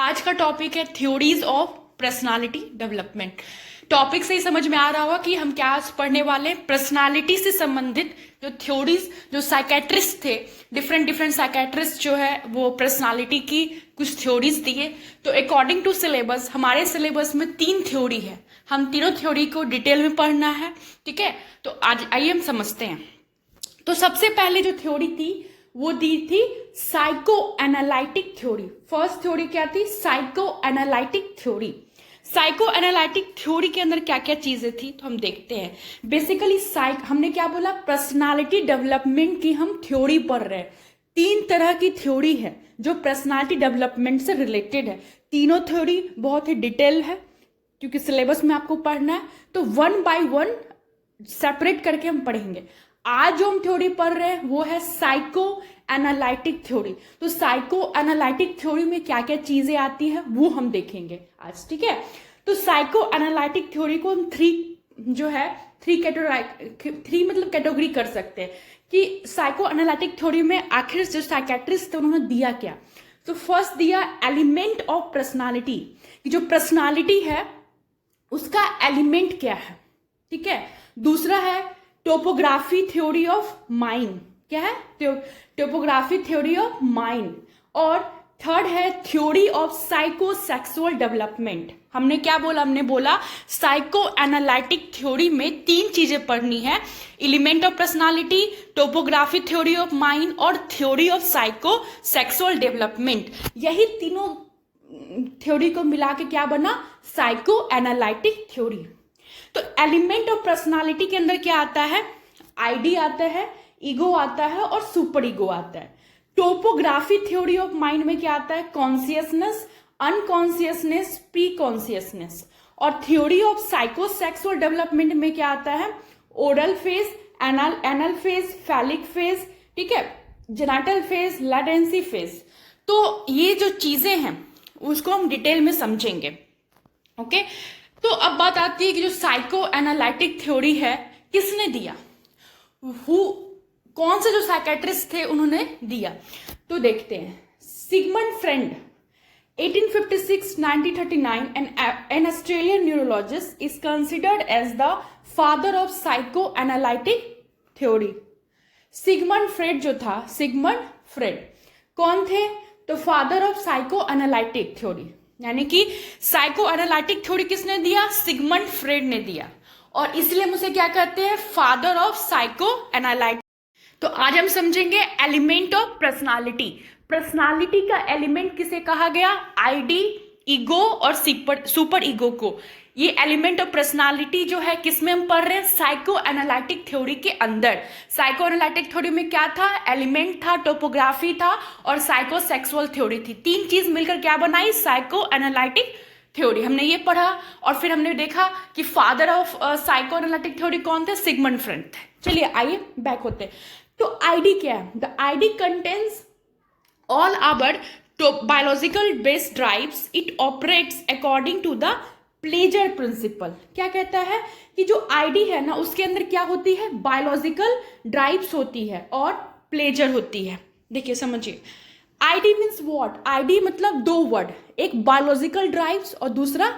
आज का टॉपिक है theories of personality development. Topic से ही समझ में आ रहा होगा कि हम क्या आज पढ़ने वाले हैं। पर्सनालिटी से संबंधित जो थ्योरीज, जो साइकेट्रिस्ट थे, डिफरेंट डिफरेंट साइकेट्रिस्ट जो है वो पर्सनालिटी की कुछ थ्योरीज दिए। तो अकॉर्डिंग टू सिलेबस, हमारे सिलेबस में 3 थ्योरी है। हम तीनों थ्योरी को डिटेल में पढ़ना है, ठीक है। तो आज आइए हम समझते हैं। तो सबसे पहले जो थ्योरी थी वो दी थी psycho analytic theory. First theory क्या थी? Psycho analytic theory. Psycho analytic theory के अंदर क्या क्या चीजें थी तो हम देखते हैं। बेसिकली हमने क्या बोला, पर्सनालिटी डेवलपमेंट की हम थ्योरी पढ़ रहे हैं। 3 तरह की थ्योरी है जो पर्सनालिटी डेवलपमेंट से रिलेटेड है। तीनों थ्योरी बहुत ही डिटेल है क्योंकि सिलेबस में आपको पढ़ना है, तो 1 बाय 1 सेपरेट करके हम पढ़ेंगे। आज जो हम थ्योरी पढ़ रहे हैं वो है साइको एनालिटिक थ्योरी। तो साइको एनालिटिक थ्योरी में क्या क्या चीजें आती है वो हम देखेंगे आज, ठीक है। तो साइको एनालिटिक थ्योरी को हम 3 कैटेगरी कर सकते हैं कि साइको एनालिटिक थ्योरी में आखिर जो साइकेट्रिस्ट थे उन्होंने दिया क्या। तो फर्स्ट दिया एलिमेंट ऑफ पर्सनालिटी, कि जो पर्सनालिटी है उसका एलिमेंट क्या है, ठीक है। दूसरा है टोपोग्राफी थ्योरी ऑफ माइंड, क्या है? Topography theory of mind. और थर्ड है थ्योरी ऑफ साइकोसेक्सुअल डेवलपमेंट। हमने क्या बोला? हमने बोला साइको एनालिटिक थ्योरी में 3 चीजें पढ़नी है, element of personality, topography theory of mind और थ्योरी ऑफ साइकोसेक्सुअल डेवलपमेंट। यही तीनों थ्योरी को मिला के क्या बना? Psycho analytic theory. तो एलिमेंट ऑफ पर्सनालिटी के अंदर क्या आता है? आईडी आता है, ईगो आता है और सुपर ईगो आता है। टोपोग्राफी थ्योरी ऑफ माइंड में क्या आता है? Consciousness, unconsciousness, pre consciousness. और थ्योरी ऑफ साइकोसेक्सुअल डेवलपमेंट में क्या आता है? Oral phase, anal phase, phallic phase, ठीक है, जेनाइटल फेज, लैटेंसी फेज। तो ये जो चीजें हैं उसको हम डिटेल में समझेंगे, ओके। तो अब बात आती है कि जो साइको एनालिटिक थ्योरी है किसने दिया, कौन से जो साइकेट्रिस्ट थे उन्होंने दिया। तो देखते हैं। Sigmund friend 1856-1939, an Australian neurologist is considered as the father of psychoanalytic theory। Sigmund Freud जो था, सिगमंड फ्रेड कौन थे? तो father of psychoanalytic theory, यानी कि साइको एनालिटिक थ्योरी किसने दिया? सिगमंड फ्रेड ने दिया। और इसलिए हम उसे क्या कहते हैं? Father of psycho analytic. तो आज हम समझेंगे एलिमेंट ऑफ पर्सनालिटी। पर्सनालिटी का एलिमेंट किसे कहा गया? आईडी, ईगो और सुपर ईगो को। ये एलिमेंट ऑफ पर्सनालिटी जो है किसमें हम पढ़ रहे हैं? साइको एनालिटिक थ्योरी के अंदर। साइको एनालिटिक थ्योरी में क्या था? एलिमेंट था, टोपोग्राफी था और साइकोसेक्सुअल थ्योरी थी। 3 चीज मिलकर क्या बनाई? Psycho analytic theory. हमने ये पढ़ा और फिर हमने देखा कि father of psychoanalytic theory कौन थे? सिगमंड फ्रेड थे। चलिए आइए बैक होते हैं। तो आईडी क्या है? The ID contains all our biological based drives, it operates according to the pleasure principle। क्या कहता है कि जो आईडी है ना उसके अंदर क्या होती है? बायोलॉजिकल ड्राइव्स होती है और प्लेजर होती है। देखिए समझिए, आईडी मीन्स व्हाट? आईडी मतलब 2 वर्ड, एक बायोलॉजिकल ड्राइव्स और दूसरा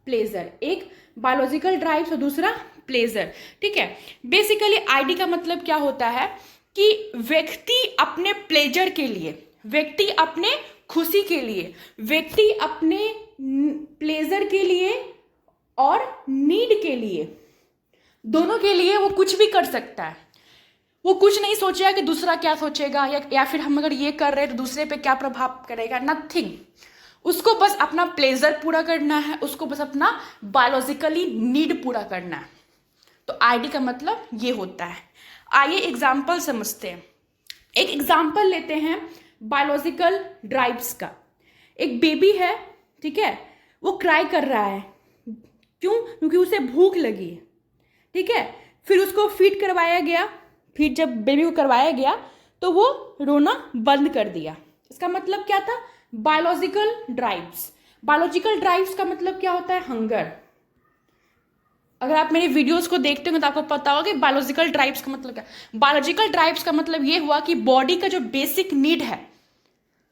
प्लेजर। एक बायोलॉजिकल ड्राइव्स और दूसरा प्लेजर, ठीक है। बेसिकली आईडी का मतलब क्या होता है कि व्यक्ति अपने प्लेजर के लिए, व्यक्ति अपने खुशी के लिए, व्यक्ति अपने प्लेजर के लिए और नीड के लिए, दोनों के लिए वो कुछ भी कर सकता है। वो कुछ नहीं सोचेगा कि दूसरा क्या सोचेगा या फिर हम अगर ये कर रहे हैं तो दूसरे पे क्या प्रभाव करेगा, नथिंग। उसको बस अपना प्लेजर पूरा करना है, उसको बस अपना बायोलॉजिकली नीड पूरा करना है। तो आईडी का मतलब ये होता है। आइए एग्जाम्पल समझते हैं। एक एग्जाम्पल लेते हैं बायोलॉजिकल ड्राइव्स का। एक बेबी है, ठीक है, वो क्राई कर रहा है। क्यों? क्योंकि उसे भूख लगी है, ठीक है। फिर उसको फीड करवाया गया। फिर जब बेबी को करवाया गया तो वो रोना बंद कर दिया। इसका मतलब क्या था? Biological drives. बायोलॉजिकल ड्राइव्स का मतलब क्या होता है? हंगर। अगर आप मेरे वीडियोस को देखते हो तो आपको पता होगा कि बायोलॉजिकल ड्राइव्स का मतलब क्या। बायोलॉजिकल ड्राइव्स का मतलब ये हुआ कि बॉडी का जो बेसिक नीड है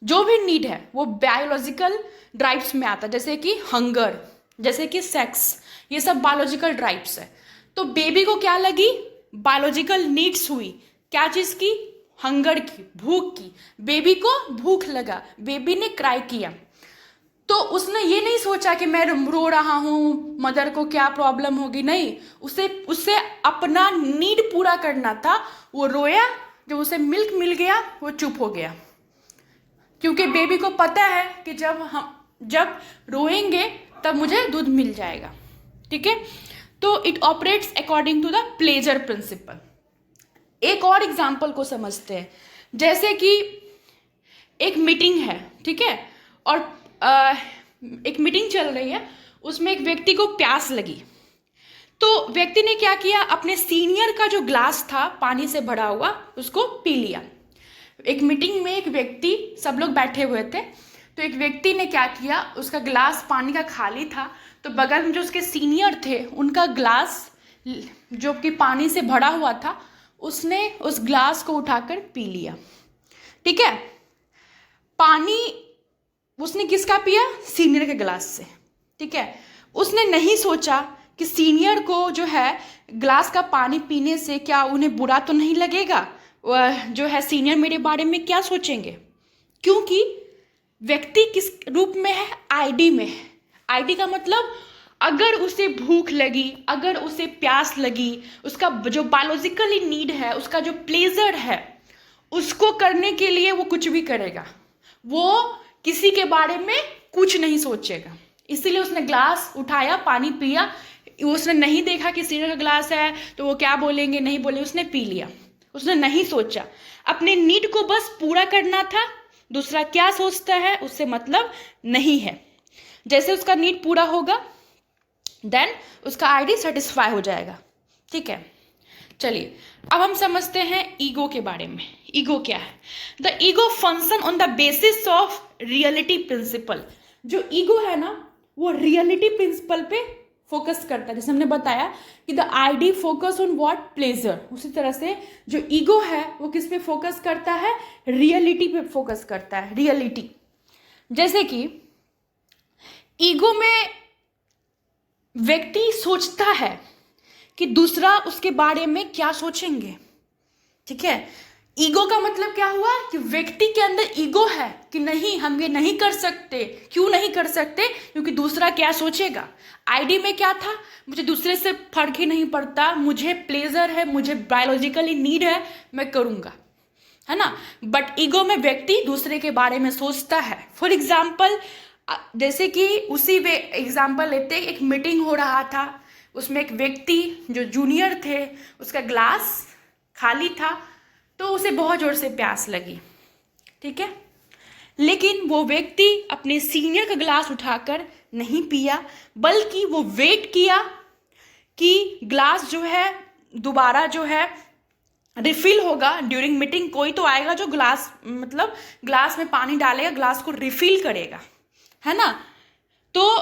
जो भी नीड है वो बायोलॉजिकल ड्राइव्स में आता है, जैसे कि हंगर, जैसे कि सेक्स, ये सब बायोलॉजिकल ड्राइव्स है। तो बेबी को क्या लगी, बायोलॉजिकल नीड्स हुई, क्या चीज़ की, हंगर की, भूख की। बेबी को भूख लगा, बेबी ने क्राई किया, तो उसने ये नहीं सोचा कि मैं रो रहा हूँ, मदर को क्या प्रॉब्लम होगी, नहीं, उसे अपना नीड पूरा करना था। वो रोया, जब उसे मिल्क मिल गया वो चुप हो गया, क्योंकि बेबी को पता है कि जब रोएंगे तब मुझे दूध मिल जाएगा। ठीक है, तो it operates according to the pleasure principle. एक और एग्जाम्पल को समझते हैं, जैसे कि एक मीटिंग है, ठीक है, और एक मीटिंग चल रही है, उसमें एक व्यक्ति को प्यास लगी, तो व्यक्ति ने क्या किया, अपने सीनियर का जो ग्लास था पानी से भरा हुआ उसको पी लिया। एक मीटिंग में एक व्यक्ति, सब लोग बैठे हुए थे, तो एक व्यक्ति ने क्या किया, उसका ग्लास पानी का खाली था, तो बगल में जो उसके सीनियर थे उनका ग्लास जो कि पानी से भरा हुआ था, उसने उस ग्लास को उठाकर पी लिया। ठीक है, पानी उसने किसका पिया, सीनियर के ग्लास से। ठीक है, उसने नहीं सोचा कि सीनियर को जो है ग्लास का पानी पीने से क्या उन्हें बुरा तो नहीं लगेगा, जो है सीनियर मेरे बारे में क्या सोचेंगे, क्योंकि व्यक्ति किस रूप में है, आईडी में है। आईडी का मतलब अगर उसे भूख लगी, अगर उसे प्यास लगी, उसका जो बायोलॉजिकली नीड है, उसका जो प्लेजर है, उसको करने के लिए वो कुछ भी करेगा, वो किसी के बारे में कुछ नहीं सोचेगा। इसीलिए उसने ग्लास उठाया, पानी पिया, उसने नहीं देखा कि सीनियर का ग्लास है तो वो क्या बोलेंगे, नहीं बोले, उसने पी लिया, उसने नहीं सोचा, अपने नीड को बस पूरा करना था, दूसरा क्या सोचता है उससे मतलब नहीं है। जैसे उसका नीड पूरा होगा देन उसका आईडी सेटिस्फाई हो जाएगा। ठीक है, चलिए अब हम समझते हैं ईगो के बारे में। ईगो क्या है? The ego function on the basis of reality principle. जो ईगो है ना वो रियलिटी प्रिंसिपल पे फोकस करता है। जैसे हमने बताया कि the ID focus on what, pleasure, उसी तरह से जो ईगो है वो किस पे फोकस करता है, रियलिटी पे फोकस करता है, रियलिटी। जैसे कि ईगो में व्यक्ति सोचता है कि दूसरा उसके बारे में क्या सोचेंगे। ठीक है, ईगो का मतलब क्या हुआ कि व्यक्ति के अंदर ईगो है कि नहीं हम ये नहीं कर सकते। क्यों नहीं कर सकते? क्योंकि दूसरा क्या सोचेगा। आईडी में क्या था, मुझे दूसरे से फर्क ही नहीं पड़ता, मुझे प्लेजर है, मुझे बायोलॉजिकली नीड है, मैं करूँगा, है ना। बट ईगो में व्यक्ति दूसरे के बारे में सोचता है। फॉर एग्जाम्पल, जैसे कि उसी वे एग्जाम्पल लेते, एक मीटिंग हो रहा था, उसमें एक व्यक्ति जो जूनियर थे उसका ग्लास खाली था, तो उसे बहुत ज़ोर से प्यास लगी। ठीक है, लेकिन वो व्यक्ति अपने सीनियर का ग्लास उठाकर नहीं पिया, बल्कि वो वेट किया कि ग्लास जो है दोबारा जो है रिफिल होगा ड्यूरिंग मीटिंग। कोई तो आएगा जो ग्लास मतलब ग्लास में पानी डालेगा, ग्लास को रिफिल करेगा, है ना। तो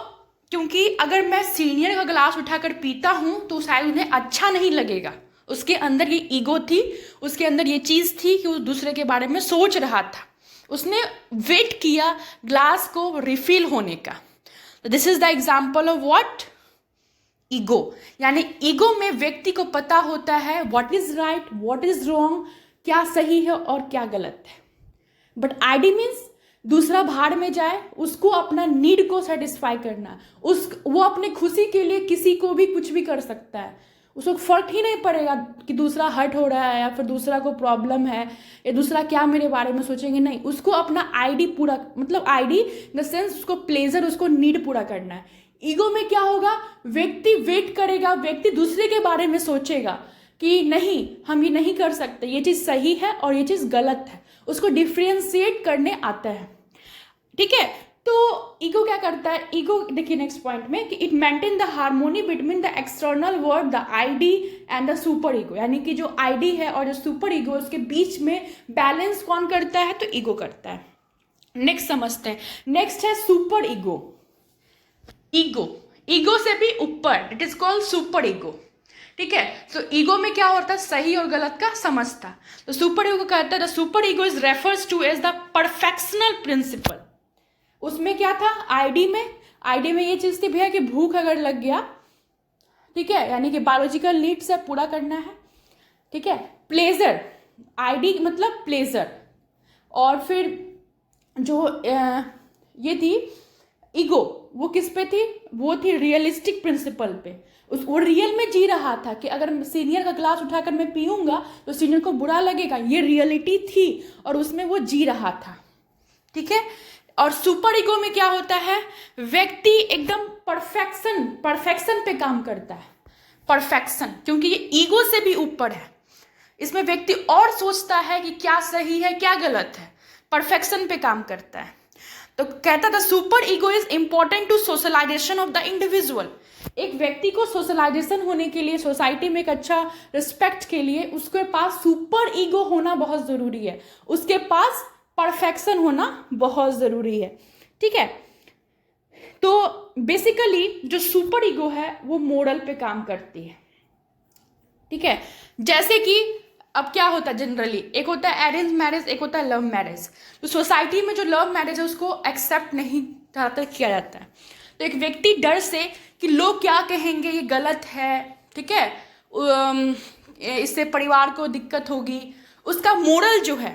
क्योंकि अगर मैं सीनियर का ग्लास उठाकर पीता हूँ तो शायद उन्हें अच्छा नहीं लगेगा। उसके अंदर ये ईगो थी, उसके अंदर ये चीज़ थी कि वो दूसरे के बारे में सोच रहा था। उसने वेट किया ग्लास को रिफिल होने का। This is the example of what, ego. यानी ईगो में व्यक्ति को पता होता है what is right, what is wrong, क्या सही है और क्या गलत है। बट आईडी मीन्स दूसरा भाड़ में जाए, उसको अपना नीड को सेटिस्फाई करना, वो अपने खुशी के लिए किसी को भी कुछ भी कर सकता है। उसको फर्क ही नहीं पड़ेगा कि दूसरा हर्ट हो रहा है या फिर दूसरा को प्रॉब्लम है या दूसरा क्या मेरे बारे में सोचेंगे। नहीं, उसको अपना आईडी पूरा, मतलब आईडी इन द सेंस उसको प्लेजर, उसको नीड पूरा करना है। ईगो में क्या होगा, व्यक्ति वेट करेगा, व्यक्ति दूसरे के बारे में सोचेगा कि नहीं हम ये नहीं कर सकते, ये चीज़ सही है और ये चीज़ गलत है, उसको डिफ्रेंशिएट करने आता है। ठीक है, तो ईगो क्या करता है, ईगो देखिए नेक्स्ट पॉइंट में कि it maintain the harmony between the external world, the ID and the super ego. यानी कि जो आईडी है और जो सुपर ईगो उसके बीच में बैलेंस कौन करता है, तो ईगो करता है। नेक्स्ट समझते हैं, नेक्स्ट है सुपर ईगो। ईगो, ईगो से भी ऊपर, it is called super ego. ठीक है। तो ईगो में क्या होता है, सही और गलत का समझता। तो सुपर ईगो कहता है the superego is refers to as the perfectional principle. उसमें क्या था, आईडी में ये चीज थी भैया कि भूख अगर लग गया, ठीक है, यानी कि बायोलॉजिकल नीड्स है पूरा करना है, ठीक है। प्लेजर, आईडी मतलब प्लेजर। और फिर जो ये थी ईगो, वो किस पे थी, वो थी रियलिस्टिक प्रिंसिपल पे। वो रियल में जी रहा था कि अगर सीनियर का ग्लास उठाकर मैं पीऊंगा तो सीनियर को बुरा लगेगा, ये रियलिटी थी और उसमें वो जी रहा था, ठीक है। और सुपर ईगो में क्या होता है, व्यक्ति एकदम परफेक्शन पे काम करता है, परफेक्शन, क्योंकि ये ईगो से भी ऊपर है। इसमें व्यक्ति और सोचता है कि क्या सही है क्या गलत है, परफेक्शन पे काम करता है। तो कहता था superego is important to socialization of the individual. एक व्यक्ति को सोशलाइजेशन होने के लिए, सोसाइटी में एक अच्छा रिस्पेक्ट के लिए उसके पास सुपर ईगो होना बहुत जरूरी है, उसके पास परफेक्शन होना बहुत जरूरी है, ठीक है। तो बेसिकली जो सुपर ईगो है वो मोरल पे काम करती है, ठीक है। जैसे कि अब क्या होता है जनरली, एक होता है अरेंज मैरिज, एक होता है लव मैरिज। तो सोसाइटी में जो लव मैरिज है उसको एक्सेप्ट नहीं ज़्यादातर किया जाता है। तो एक व्यक्ति डर से कि लोग क्या कहेंगे, ये गलत है, ठीक है, इससे परिवार को दिक्कत होगी, उसका मोरल जो है,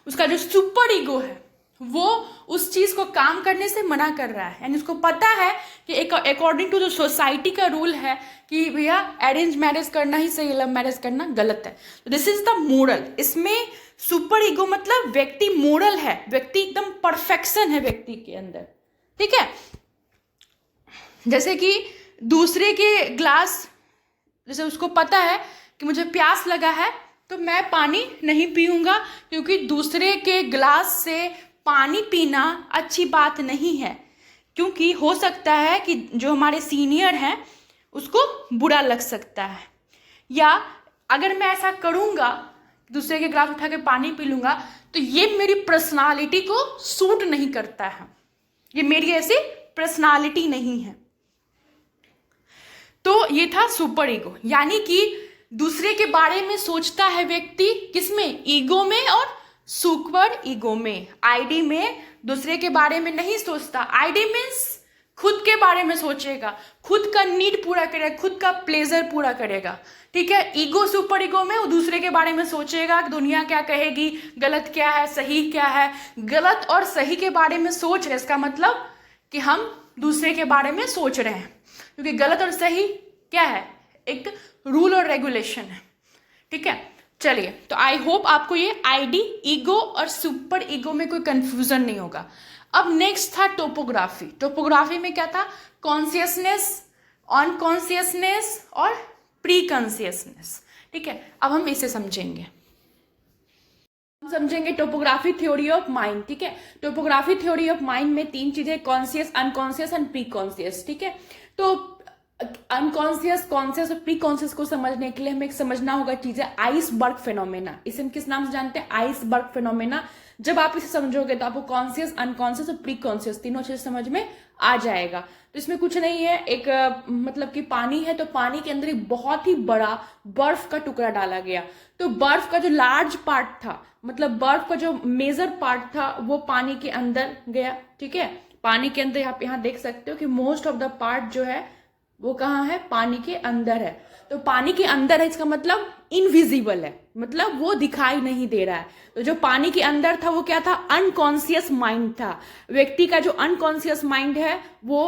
उसका जो सुपर ईगो है वो उस चीज को काम करने से मना कर रहा है। यानी उसको पता है कि अकॉर्डिंग टू जो सोसाइटी का रूल है कि भैया अरेंज मैरिज करना ही सही, लव मैरिज करना गलत है। तो दिस इज द मोरल। इसमें सुपर ईगो मतलब व्यक्ति मोरल है, व्यक्ति एकदम परफेक्शन है व्यक्ति के अंदर, ठीक है। जैसे कि दूसरे के ग्लास, जैसे उसको पता है कि मुझे प्यास लगा है तो मैं पानी नहीं पीऊंगा, क्योंकि दूसरे के ग्लास से पानी पीना अच्छी बात नहीं है, क्योंकि हो सकता है कि जो हमारे सीनियर हैं उसको बुरा लग सकता है, या अगर मैं ऐसा करूंगा दूसरे के ग्लास उठा के पानी पी लूंगा तो ये मेरी पर्सनालिटी को सूट नहीं करता है, ये मेरी ऐसी पर्सनालिटी नहीं है। तो ये था सुपर ईगो, यानी कि दूसरे के बारे में सोचता है व्यक्ति, किसमें, ईगो में, और सुपर ईगो में। आईडी में दूसरे के बारे में नहीं सोचता, आईडी मीन्स खुद के बारे में सोचेगा, खुद का नीड पूरा करेगा, खुद का प्लेजर पूरा करेगा, ठीक है। ईगो, सुपर ईगो में वो दूसरे के बारे में सोचेगा कि दुनिया क्या कहेगी, गलत क्या है सही क्या है। गलत और सही के बारे में सोच रहे, इसका मतलब कि हम दूसरे के बारे में सोच रहे हैं, क्योंकि गलत और सही क्या है, एक रूल और रेगुलेशन है, ठीक है। चलिए, तो आई होप आपको ये आईडी, ईगो और सुपर ईगो में कोई कंफ्यूजन नहीं होगा। अब नेक्स्ट था टोपोग्राफी। टोपोग्राफी में क्या था, कॉन्शियसनेस, अनकॉन्शियसनेस और प्री कॉन्शियसनेस, ठीक है। अब हम इसे समझेंगे, टोपोग्राफी थ्योरी ऑफ माइंड, ठीक है। टोपोग्राफी थ्योरी ऑफ माइंड में तीन चीजें, conscious, unconscious and pre conscious, ठीक है। तो अनकॉन्शियस, कॉन्शियस और प्री कॉन्शियस को समझने के लिए हमें समझना होगा चीजें आइसबर्ग फिनोमेना। इसे हम किस नाम से जानते हैं, आइसबर्ग फिनोमेना। जब आप इसे समझोगे तो आपको कॉन्शियस, अनकॉन्शियस और प्री कॉन्शियस तीनों चीज समझ में आ जाएगा। तो इसमें कुछ नहीं है, एक मतलब कि पानी है तो पानी के अंदर एक बहुत ही बड़ा बर्फ का टुकड़ा डाला गया। तो बर्फ का जो लार्ज पार्ट था, मतलब बर्फ का जो मेजर पार्ट था वो पानी के अंदर गया, ठीक है। पानी के अंदर आप यहाँ देख सकते हो कि मोस्ट ऑफ द पार्ट जो है वो कहाँ है, पानी के अंदर है। तो पानी के अंदर है, इसका मतलब इनविजिबल है, मतलब वो दिखाई नहीं दे रहा है। तो जो पानी के अंदर था वो क्या था, अनकॉन्शियस माइंड था। व्यक्ति का जो अनकॉन्शियस माइंड है वो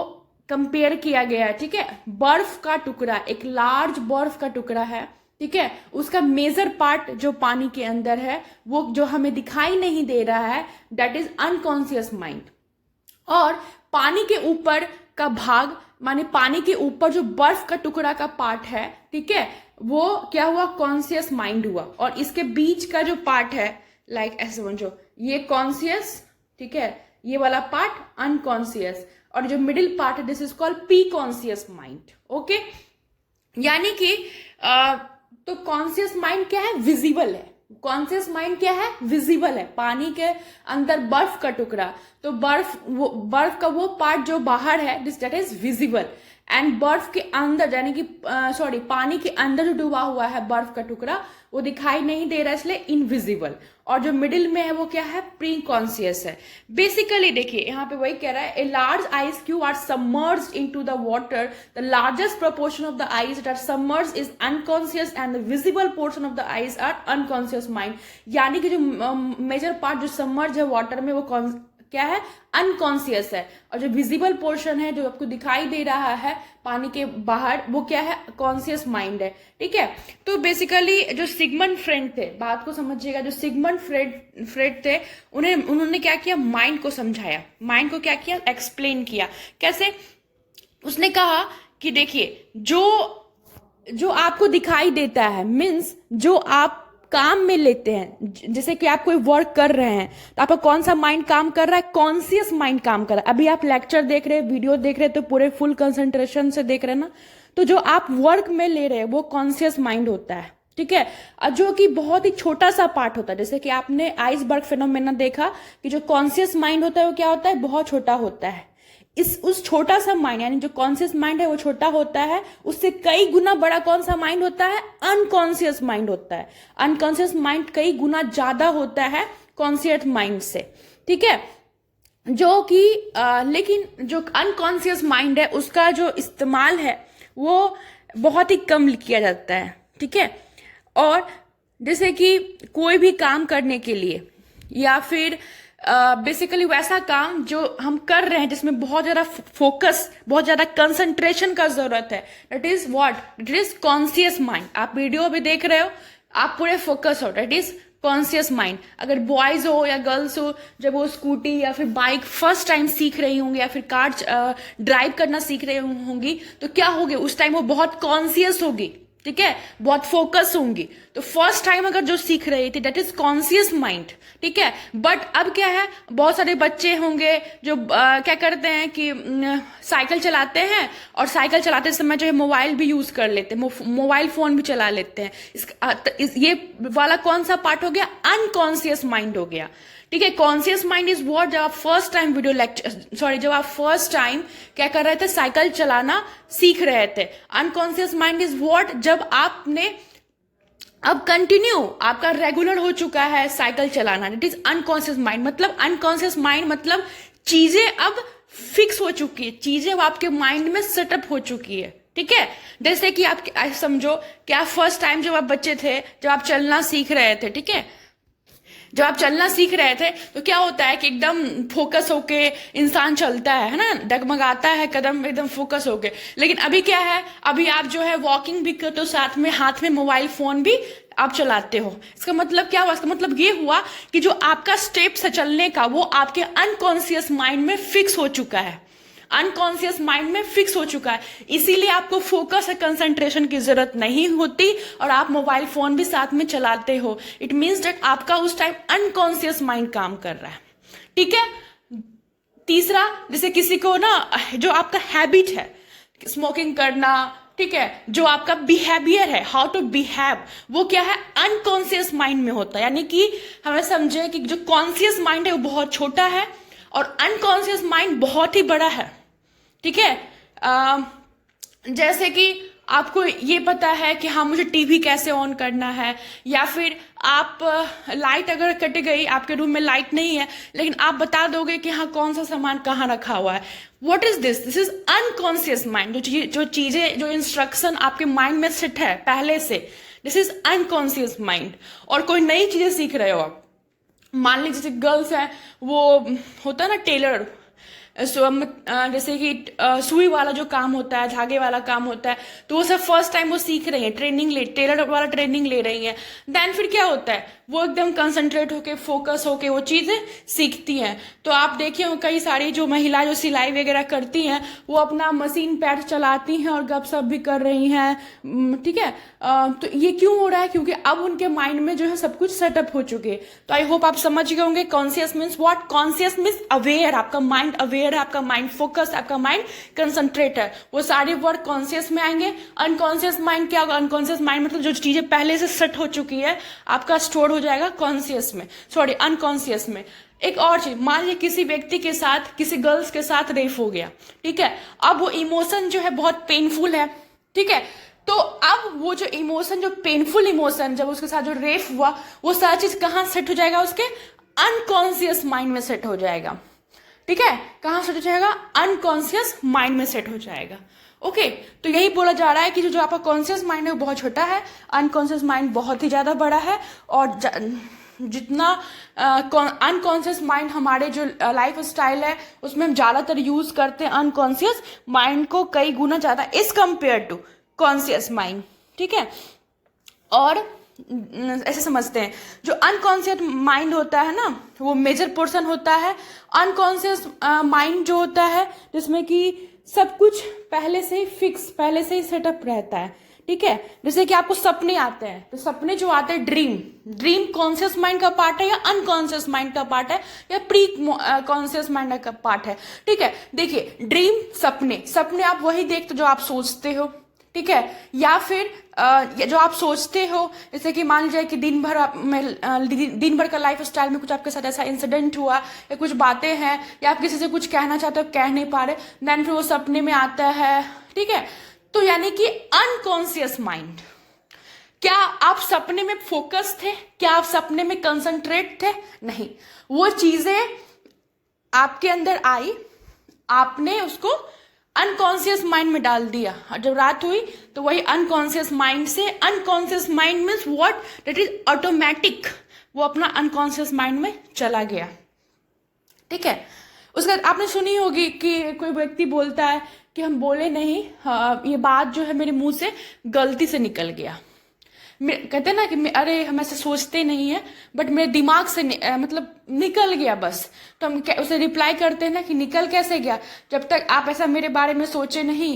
कंपेयर किया गया है, ठीक है। बर्फ का टुकड़ा, एक लार्ज बर्फ का टुकड़ा है, ठीक है, उसका मेजर पार्ट जो पानी के अंदर है वो जो हमें दिखाई नहीं दे रहा है, दैट इज अनकॉन्शियस माइंड। और पानी के ऊपर का भाग, माने पानी के ऊपर जो बर्फ का टुकड़ा का पार्ट है, ठीक है, वो क्या हुआ, कॉन्शियस माइंड हुआ। और इसके बीच का जो पार्ट है, लाइक ऐसे समझो, ये कॉन्शियस, ठीक है, ये वाला पार्ट अनकॉन्शियस, और जो मिडिल पार्ट है this is called pre conscious mind, okay. यानी कि तो कॉन्शियस माइंड क्या है, विजिबल है। कॉन्शियस माइंड क्या है, विजिबल है, पानी के अंदर बर्फ का टुकड़ा। तो बर्फ का वो पार्ट जो बाहर है दैट इज विजिबल, एंड बर्फ के अंदर यानी कि पानी के अंदर जो डूबा हुआ है बर्फ का टुकड़ा वो दिखाई नहीं दे रहा है, इसलिए इनविजिबल। और जो मिडिल में है वो क्या है, प्री कॉन्शियस है। बेसिकली देखिए यहाँ पे वही कह रहा है, a large ice cube are submerged into the water, the largest proportion of the ice that are submerged is unconscious and the visible portion of the ice are unconscious mind. यानी कि जो मेजर पार्ट जो submerge है water में वो क्या है, unconscious है, और जो विजिबल पोर्शन है जो आपको दिखाई दे रहा है पानी के बाहर वो क्या है, कॉन्शियस माइंड है। ठीक है, तो बेसिकली जो सिगमंड फ्रेड थे, बात को समझिएगा, जो सिगमंड फ्रेड थे उन्होंने क्या किया, माइंड को समझाया, माइंड को क्या किया, एक्सप्लेन किया। कैसे? उसने कहा कि देखिए जो आपको दिखाई देता है मीन्स जो आप काम में लेते हैं, जैसे कि आप कोई वर्क कर रहे हैं तो आपका कौन सा माइंड काम कर रहा है, कॉन्शियस माइंड काम कर रहा है। अभी आप लेक्चर देख रहे हैं, वीडियो देख रहे हैं तो पूरे फुल कंसंट्रेशन से देख रहे हैं ना, तो जो आप वर्क में ले रहे हैं वो कॉन्शियस माइंड होता है। ठीक है, जो कि बहुत ही छोटा सा पार्ट होता है, जैसे कि आपने आइसबर्ग फिनोमेना देखा कि जो कॉन्शियस माइंड होता है वो क्या होता है, बहुत छोटा होता है। उस छोटा सा माइंड यानी जो कॉन्शियस माइंड है वो छोटा होता है, उससे कई गुना बड़ा कौन सा माइंड होता है, अनकॉन्शियस माइंड होता है। अनकॉन्शियस माइंड कई गुना ज्यादा होता है कॉन्शियस माइंड से। ठीक है, जो कि लेकिन जो अनकॉन्शियस माइंड है उसका जो इस्तेमाल है वो बहुत ही कम किया जाता है। ठीक है, और जैसे कि कोई भी काम करने के लिए या फिर बेसिकली वैसा काम जो हम कर रहे हैं जिसमें बहुत ज्यादा फोकस, बहुत ज्यादा कंसंट्रेशन का जरूरत है, that is what, that is conscious mind. आप वीडियो भी देख रहे हो, आप पूरे फोकस हो, दैट इज कॉन्शियस माइंड। अगर बॉयज हो या गर्ल्स हो, जब वो स्कूटी या फिर बाइक फर्स्ट टाइम सीख रही होंगी या फिर कार ड्राइव करना सीख रही होंगी तो क्या होगी, उस टाइम वो बहुत कॉन्शियस होगी। ठीक है, बहुत फोकस होंगी। तो फर्स्ट टाइम अगर जो सीख रही थी दैट इज कॉन्शियस माइंड। ठीक है, बट अब क्या है, बहुत सारे बच्चे होंगे जो क्या करते हैं कि साइकिल चलाते हैं और साइकिल चलाते समय जो है मोबाइल भी यूज कर लेते हैं, मोबाइल फोन भी चला लेते हैं। ये वाला कौन सा पार्ट हो गया, अनकॉन्शियस माइंड हो गया। ठीक है, कॉन्शियस माइंड इज व्हाट, जब आप फर्स्ट टाइम जब आप फर्स्ट टाइम क्या कर रहे थे, साइकिल चलाना सीख रहे थे। अनकॉन्शियस माइंड इज व्हाट, जब आपने अब कंटिन्यू आपका रेगुलर हो चुका है साइकिल चलाना, इट इज अनकॉन्शियस माइंड। मतलब अनकॉन्शियस माइंड मतलब चीजें अब फिक्स हो चुकी है, चीजें अब आपके माइंड में सेटअप हो चुकी है। ठीक है, जैसे कि आप समझो कि आप फर्स्ट टाइम जब आप बच्चे थे, जब आप चलना सीख रहे थे, ठीक है, जब आप चलना सीख रहे थे तो क्या होता है कि एकदम फोकस होके इंसान चलता है ना, डगमगाता है कदम एकदम फोकस होके। लेकिन अभी क्या है, अभी आप जो है वॉकिंग भी करते हो, साथ में हाथ में मोबाइल फोन भी आप चलाते हो। इसका मतलब क्या हुआ, इसका मतलब ये हुआ कि जो आपका स्टेप्स है चलने का वो आपके अनकॉन्शियस माइंड में फिक्स हो चुका है, अनकॉन्शियस माइंड में फिक्स हो चुका है। इसीलिए आपको फोकस और कंसंट्रेशन की जरूरत नहीं होती और आप मोबाइल फोन भी साथ में चलाते हो। इट मीन्स दैट आपका उस टाइम अनकॉन्शियस माइंड काम कर रहा है। ठीक है, तीसरा, जैसे किसी को ना जो आपका हैबिट है स्मोकिंग करना, ठीक है, जो आपका बिहेवियर है, हाउ टू बिहेव, वो क्या है, अनकॉन्शियस माइंड में होता है। यानी कि हमें समझे कि जो कॉन्शियस माइंड है वो बहुत छोटा है और अनकॉन्शियस माइंड बहुत ही बड़ा है। ठीक है, जैसे कि आपको ये पता है कि हाँ मुझे टीवी कैसे ऑन करना है, या फिर आप लाइट अगर कट गई, आपके रूम में लाइट नहीं है लेकिन आप बता दोगे कि हाँ कौन सा सामान कहाँ रखा हुआ है। What is this, this is unconscious mind. जो चीजें, जो इंस्ट्रक्शन आपके माइंड में सेट है पहले से, दिस इज अनकॉन्शियस माइंड। और कोई नई चीजें सीख रहे हो आप, मान लीजिए जैसे गर्ल्स हैं, वो होता है ना टेलर, जैसे कि सुई वाला जो काम होता है, धागे वाला काम होता है, तो वो सब फर्स्ट टाइम वो सीख रही है, टेलर वाला ट्रेनिंग ले रही है। देन फिर क्या होता है, वो एकदम कंसंट्रेट होके, फोकस होके वो चीजें सीखती हैं। तो आप देखिए कई सारी जो महिला जो सिलाई वगैरह करती हैं वो अपना मशीन पैर चलाती हैं और गपशप भी कर रही हैं। ठीक है, तो ये क्यों हो रहा है, क्योंकि अब उनके माइंड में जो है सब कुछ सेटअप हो चुके। तो आई होप आप समझ गए होंगे conscious means what, conscious means aware, आपका माइंड अवेयर है, आपका माइंड फोकस, आपका माइंड कंसंट्रेट है, वो सारे वर्ड कॉन्शियस में आएंगे। अनकॉन्शियस माइंड क्या होगा, अनकॉन्शियस माइंड मतलब जो चीजें पहले से सेट हो चुकी है आपका स्टोर हो जाएगा कॉन्शियस में, सॉरी अनकॉन्शियस में। एक और चीज, मान लीजिए किसी व्यक्ति के साथ, किसी गर्ल्स के साथ रेप हो गया, ठीक है, अब वो इमोशन जो है बहुत पेनफुल है, ठीक है, तो अब वो जो इमोशन, जो पेनफुल इमोशन, जब उसके साथ जो रेप हुआ, वो सारा चीज कहाँ सेट हो जाएगा, उसके अनकॉन्शियस माइंड में सेट हो जाएगा, ठीक है, कहाँ सेट हो जाएगा, अनकॉन्शियस माइंड में सेट हो जाएगा। ओके, तो यही बोला जा रहा है कि जो आपका कॉन्शियस माइंड है वो बहुत छोटा है, अनकॉन्शियस माइंड बहुत ही ज्यादा बड़ा है, और जितना अनकॉन्शियस माइंड हमारे जो लाइफ स्टाइल है उसमें हम ज्यादातर यूज करते हैं अनकॉन्शियस माइंड को कई गुना ज्यादा is compare to conscious mind, ठीक है। और ऐसे समझते हैं, जो अनकॉन्शियस माइंड होता है ना, वो मेजर पोर्शन होता है। अनकॉन्शियस माइंड जो होता है जिसमें कि सब कुछ पहले से ही फिक्स, पहले से ही सेटअप रहता है, ठीक है। जैसे कि आपको सपने आते हैं, तो सपने जो आते हैं, ड्रीम कॉन्शियस माइंड का पार्ट है या अनकॉन्शियस माइंड का पार्ट है या प्री कॉन्शियस माइंड का पार्ट है, ठीक है। देखिए, ड्रीम, सपने आप वही देखते जो आप सोचते हो, ठीक है, या फिर जो आप सोचते हो, जैसे कि मान लीजिए कि दिन भर का लाइफ स्टाइल में कुछ आपके साथ ऐसा इंसिडेंट हुआ या कुछ बातें हैं या आप किसी से कुछ कहना चाहते हो, कह नहीं पा रहे, देन फिर वो सपने में आता है, ठीक है। तो यानी कि अनकॉन्शियस माइंड, क्या आप सपने में फोकस थे, क्या आप सपने में कंसंट्रेट थे? नहीं, वो चीजें आपके अंदर आई, आपने उसको अनकॉन्शियस माइंड में डाल दिया, और जब रात हुई तो वही अनकॉन्शियस माइंड से, unconscious mind means what, that is automatic, वो अपना अनकॉन्शियस माइंड में चला गया, ठीक है। उसके बाद आपने सुनी होगी कि कोई व्यक्ति बोलता है कि हम बोले नहीं, ये बात जो है मेरे मुंह से गलती से निकल गया, कहते हैं ना कि अरे हम ऐसे सोचते नहीं है, बट मेरे दिमाग से मतलब निकल गया बस। तो हम उसे रिप्लाई करते हैं ना कि निकल कैसे गया, जब तक आप ऐसा मेरे बारे में सोचे नहीं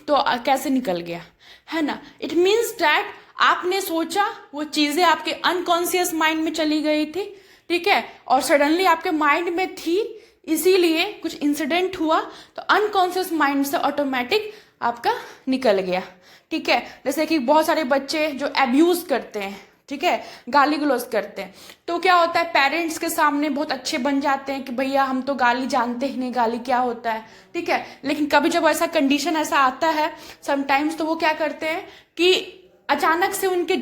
तो कैसे निकल गया, है ना। इट मीन्स दैट आपने सोचा, वो चीजें आपके अनकॉन्शियस माइंड में चली गई थी, ठीक है, और सडनली आपके माइंड में थी, इसीलिए कुछ इंसिडेंट हुआ तो अनकॉन्शियस माइंड से ऑटोमेटिक आपका निकल गया, ठीक है। जैसे कि बहुत सारे बच्चे जो अब्यूज करते हैं, ठीक है, गाली गलौज करते हैं, तो क्या होता है, पेरेंट्स के सामने बहुत अच्छे बन जाते हैं कि भैया हम तो गाली जानते ही नहीं, गाली क्या होता है, ठीक है। लेकिन कभी जब ऐसा कंडीशन ऐसा आता है समटाइम्स, तो वो क्या करते हैं कि अचानक से उनके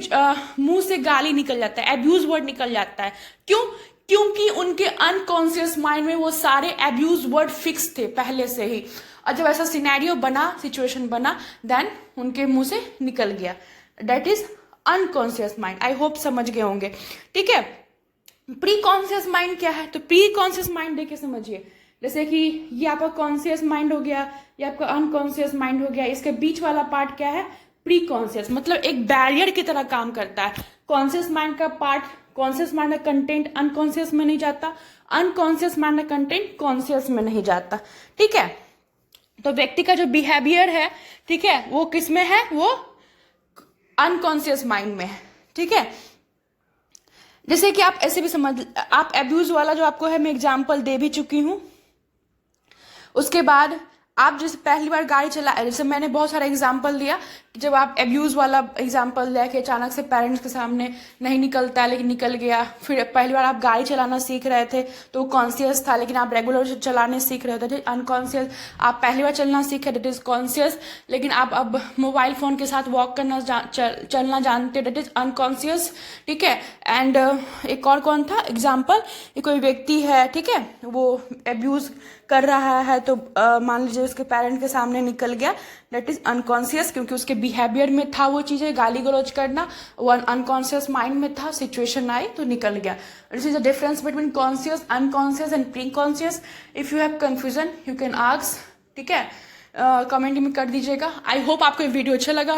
मुंह से गाली निकल जाता है, अब्यूज वर्ड निकल जाता है। क्यों? क्योंकि उनके अनकॉन्शियस माइंड में वो सारे अब्यूज वर्ड फिक्स थे पहले से ही, और जब ऐसा सिनेरियो बना, सिचुएशन बना, देन उनके मुंह से निकल गया, that is unconscious mind. I hope समझ गए होंगे, ठीक है। प्री कॉन्शियस माइंड क्या है, तो प्री कॉन्शियस माइंड देखिए समझिए, जैसे कि ये आपका कॉन्शियस माइंड हो गया, ये आपका अनकॉन्शियस माइंड हो गया, इसके बीच वाला पार्ट क्या है, प्री कॉन्शियस, मतलब एक बैरियर की तरह काम करता है। कॉन्शियस माइंड का पार्ट, कॉन्शियस माइंड का कंटेंट अनकॉन्शियस में नहीं जाता, अनकॉन्शियस माइंड का कंटेंट कॉन्शियस में नहीं जाता, ठीक है। तो व्यक्ति का जो बिहेवियर है, ठीक है, वो किस में है, वो अनकॉन्शियस माइंड में है, ठीक है। जैसे कि आप ऐसे भी समझ, आप अब्यूज वाला जो आपको है मैं एग्जांपल दे भी चुकी हूं। उसके बाद आप जैसे पहली बार गाड़ी चला, जैसे मैंने बहुत सारा एग्जांपल दिया कि जब आप अब्यूज वाला एग्जांपल दिया कि अचानक से पेरेंट्स के सामने नहीं निकलता है लेकिन निकल गया, फिर पहली बार आप गाड़ी चलाना सीख रहे थे तो कॉन्शियस था, लेकिन आप रेगुलर चलाने सीख रहे थे, दैट इज अनकॉन्शियस। आप पहली बार चलना सीखे, दैट इज कॉन्शियस, लेकिन आप अब मोबाइल फोन के साथ वॉक करना चलना जानते, दैट इज अनकॉन्शियस, ठीक है। एंड एक और कौन था एग्जाम्पल, कोई व्यक्ति है, ठीक है, वो अब्यूज कर रहा है, तो मान लीजिए उसके पेरेंट के सामने निकल गया, दैट इज अनकॉन्शियस, क्योंकि उसके बिहेवियर में था वो चीजें, गाली गलौज करना, वो अनकॉन्शियस माइंड में था, सिचुएशन आई तो निकल गया। This is the difference between conscious, unconscious and pre conscious. If you have confusion you can ask, ठीक है, कमेंट में कर दीजिएगा। आई होप आपको ये वीडियो अच्छा लगा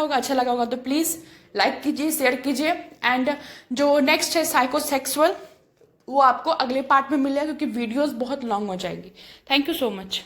होगा तो प्लीज लाइक कीजिए, शेयर कीजिए। एंड जो नेक्स्ट है साइकोसेक्सुअल, वो आपको अगले पार्ट में मिलेगा क्योंकि वीडियोस बहुत लॉन्ग हो जाएगी। Thank you so much.